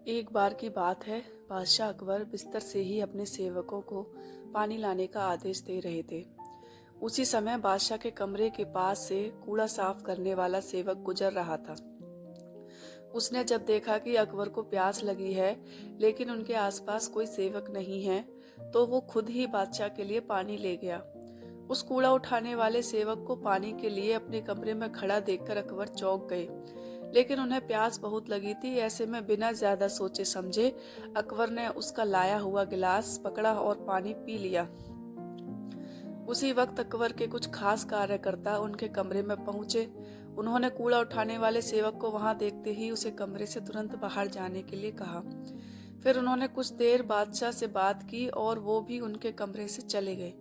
एक बार की बात है। बादशाह अकबर बिस्तर से ही अपने सेवकों को पानी लाने का आदेश दे रहे थे। उसी समय बादशाह के कमरे के पास से कूड़ा साफ करने वाला सेवक गुजर रहा था। उसने जब देखा कि अकबर को प्यास लगी है लेकिन उनके आसपास कोई सेवक नहीं है, तो वो खुद ही बादशाह के लिए पानी ले गया। उस कूड़ा उठाने वाले सेवक को पानी के लिए अपने कमरे में खड़ा देखकर अकबर चौंक गए, लेकिन उन्हें प्यास बहुत लगी थी। ऐसे में बिना ज्यादा सोचे समझे अकबर ने उसका लाया हुआ गिलास पकड़ा और पानी पी लिया। उसी वक्त अकबर के कुछ खास कार्यकर्ता उनके कमरे में पहुंचे। उन्होंने कूड़ा उठाने वाले सेवक को वहां देखते ही उसे कमरे से तुरंत बाहर जाने के लिए कहा। फिर उन्होंने कुछ देर बादशाह से बात की और वो भी उनके कमरे से चले गए।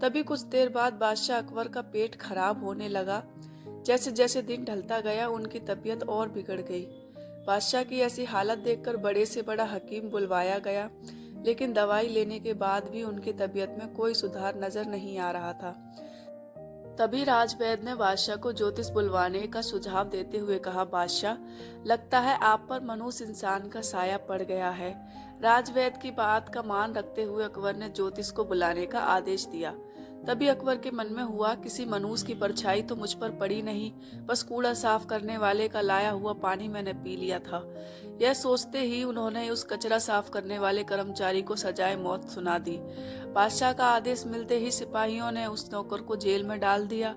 तभी कुछ देर बाद बादशाह अकबर का पेट खराब होने लगा। जैसे जैसे दिन ढलता गया उनकी तबीयत और बिगड़ गई। बादशाह की ऐसी हालत देखकर बड़े से बड़ा हकीम बुलवाया गया, लेकिन दवाई लेने के बाद भी उनकी तबीयत में कोई सुधार नजर नहीं आ रहा था। तभी राजवैद्य ने बादशाह को ज्योतिष बुलवाने का सुझाव देते हुए कहा, बादशाह, लगता है आप पर मनुष्य इंसान का साया पड़ गया है। राजवैद्य की बात का मान रखते हुए अकबर ने ज्योतिष को बुलाने का आदेश दिया। तभी अकबर के मन में हुआ, किसी मनुष्य की परछाई तो मुझ पर पड़ी नहीं, बस कूड़ा साफ करने वाले का लाया हुआ पानी मैंने पी लिया था। यह सोचते ही उन्होंने उस कचरा साफ करने वाले कर्मचारी को सजाए मौत सुना दी। बादशाह का आदेश मिलते ही सिपाहियों ने उस नौकर को जेल में डाल दिया।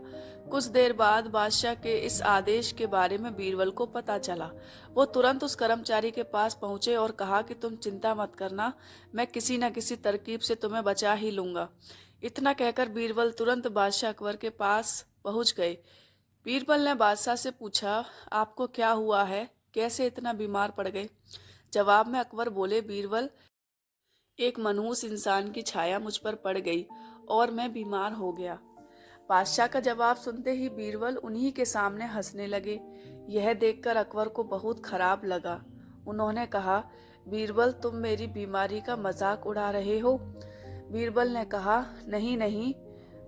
कुछ देर बाद बादशाह के इस आदेश के बारे में बीरबल को पता चला। वो तुरंत उस कर्मचारी के पास पहुंचे और कहा कि तुम चिंता मत करना, मैं किसी न किसी तरकीब से तुम्हें बचा ही लूंगा। इतना कहकर बीरबल तुरंत बादशाह अकबर के पास पहुंच गए। बीरबल ने बादशाह से पूछा, आपको क्या हुआ है, कैसे इतना बीमार पड़ गए? जवाब में अकबर बोले, बीरबल, एक मनुष्य इंसान की छाया मुझ पर पड़ गई और मैं बीमार हो गया। बादशाह का जवाब सुनते ही बीरबल उन्हीं के सामने हंसने लगे। यह देखकर अकबर को बहुत खराब लगा। उन्होंने कहा, बीरबल, तुम मेरी बीमारी का मजाक उड़ा रहे हो? बीरबल ने कहा, नहीं नहीं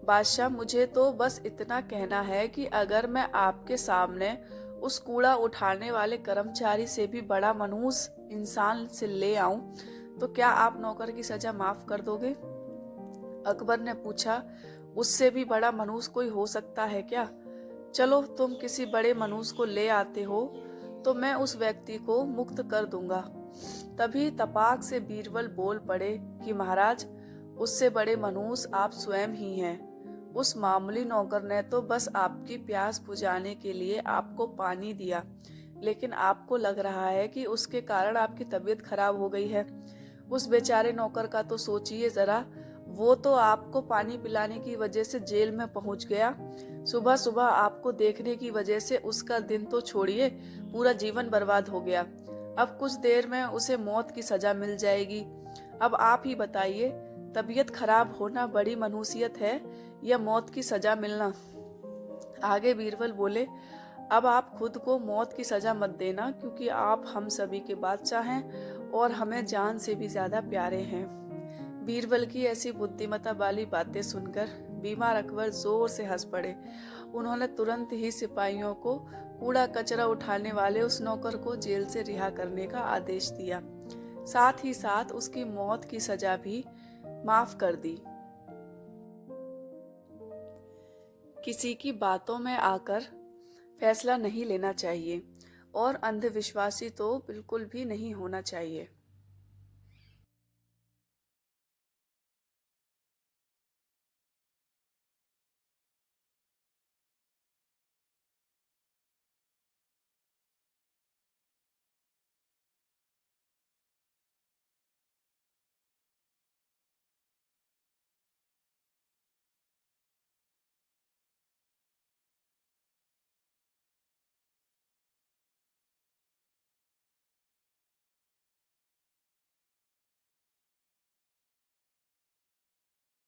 बादशाह, मुझे तो बस इतना कहना है कि अगर मैं आपके सामने उस कूड़ा उठाने वाले कर्मचारी से भी बड़ा मनुष्य इंसान से ले आऊं तो क्या आप नौकर की सजा माफ कर दोगे? अकबर ने पूछा, उससे भी बड़ा मनुष्य कोई हो सकता है क्या? चलो, तुम किसी बड़े मनुष्य को ले आते हो तो मैं उस व्यक्ति को मुक्त कर दूंगा। तभी तपाक से बीरबल बोल पड़े कि महाराज, उससे बड़े मनुष्य आप स्वयं ही हैं। उस मामूली नौकर ने तो बस आपकी प्यास बुझाने के लिए आपको पानी दिया, लेकिन आपको लग रहा है कि उसके कारण आपकी तबीयत खराब हो गई है। उस बेचारे नौकर का तो सोचिए जरा, वो तो आपको पानी पिलाने की वजह से जेल में पहुंच गया। सुबह सुबह आपको देखने की वजह से उसका दिन तो छोड़िए, पूरा जीवन बर्बाद हो गया। अब कुछ देर में उसे मौत की सजा मिल जाएगी। अब आप ही बताइए, तबीयत खराब होना बड़ी मनुष्यत है या मौत की सजा मिलना? आगे बीरबल बोले, अब आप खुद को मौत की सजा मत देना, क्योंकि आप हम सभी के बादशाह हैं और हमें जान से भी ज्यादा प्यारे हैं। बीरबल की ऐसी बुद्धिमत्ता वाली बातें सुनकर बीमार अकबर जोर से हंस पड़े। उन्होंने तुरंत ही सिपाहियों को कूड़ा कचरा उठाने वाले उस नौकर को जेल से रिहा करने का आदेश दिया। साथ ही साथ उसकी मौत की सजा भी माफ कर दी। किसी की बातों में आकर फैसला नहीं लेना चाहिए और अंधविश्वासी तो बिल्कुल भी नहीं होना चाहिए।